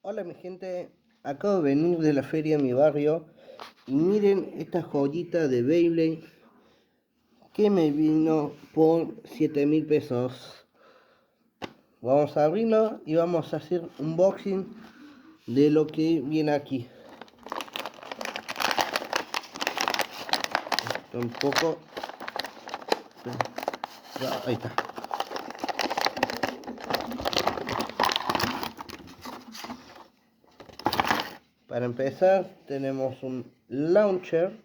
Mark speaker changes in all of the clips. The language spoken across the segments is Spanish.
Speaker 1: Hola mi gente, acabo de venir de la feria a mi barrio y miren esta joyita de Beyblade que me vino por 7.000 pesos. Vamos a abrirlo y vamos a hacer un unboxing de lo que viene aquí. Esto un poco... Ahí está. Para empezar tenemos un launcher.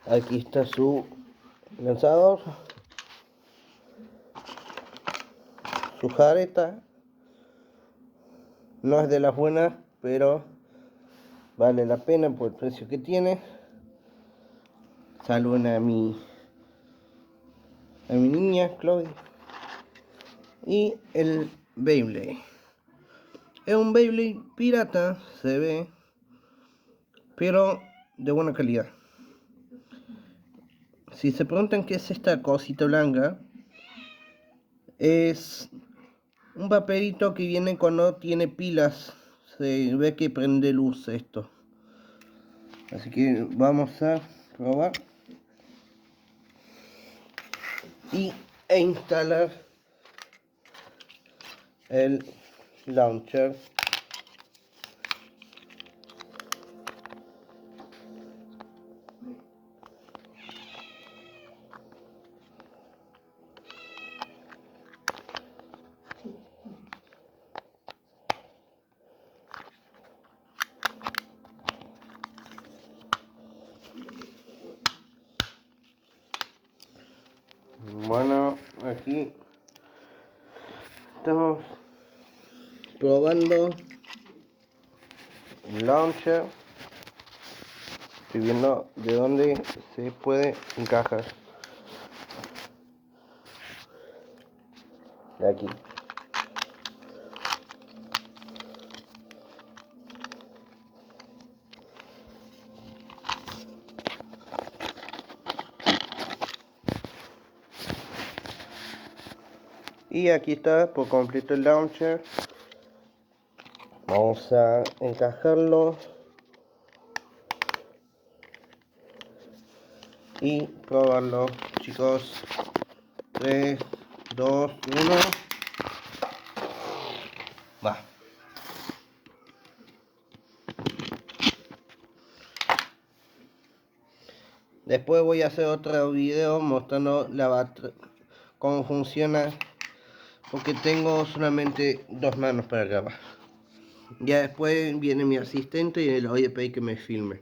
Speaker 1: Aquí está su lanzador, su jareta. No es de las buenas, pero vale la pena por el precio que tiene. Saluden a mi niña Chloe. Y el Beyblade es un Beyblade pirata, se ve, pero de buena calidad. Si se preguntan qué es esta cosita blanca, es un papelito que viene cuando tiene pilas. Se ve que prende luz esto. Así que vamos a probar e instalar el launcher. Bueno, aquí estamos probando el launcher. Estoy viendo de dónde se puede encajar. De aquí. Y aquí está por completo el launcher. Vamos a encajarlo y probarlo, chicos. 3, 2, 1. Va. Después voy a hacer otro video mostrando cómo funciona, porque tengo solamente 2 manos para grabar. Ya después viene mi asistente y le voy a pedir que me filme.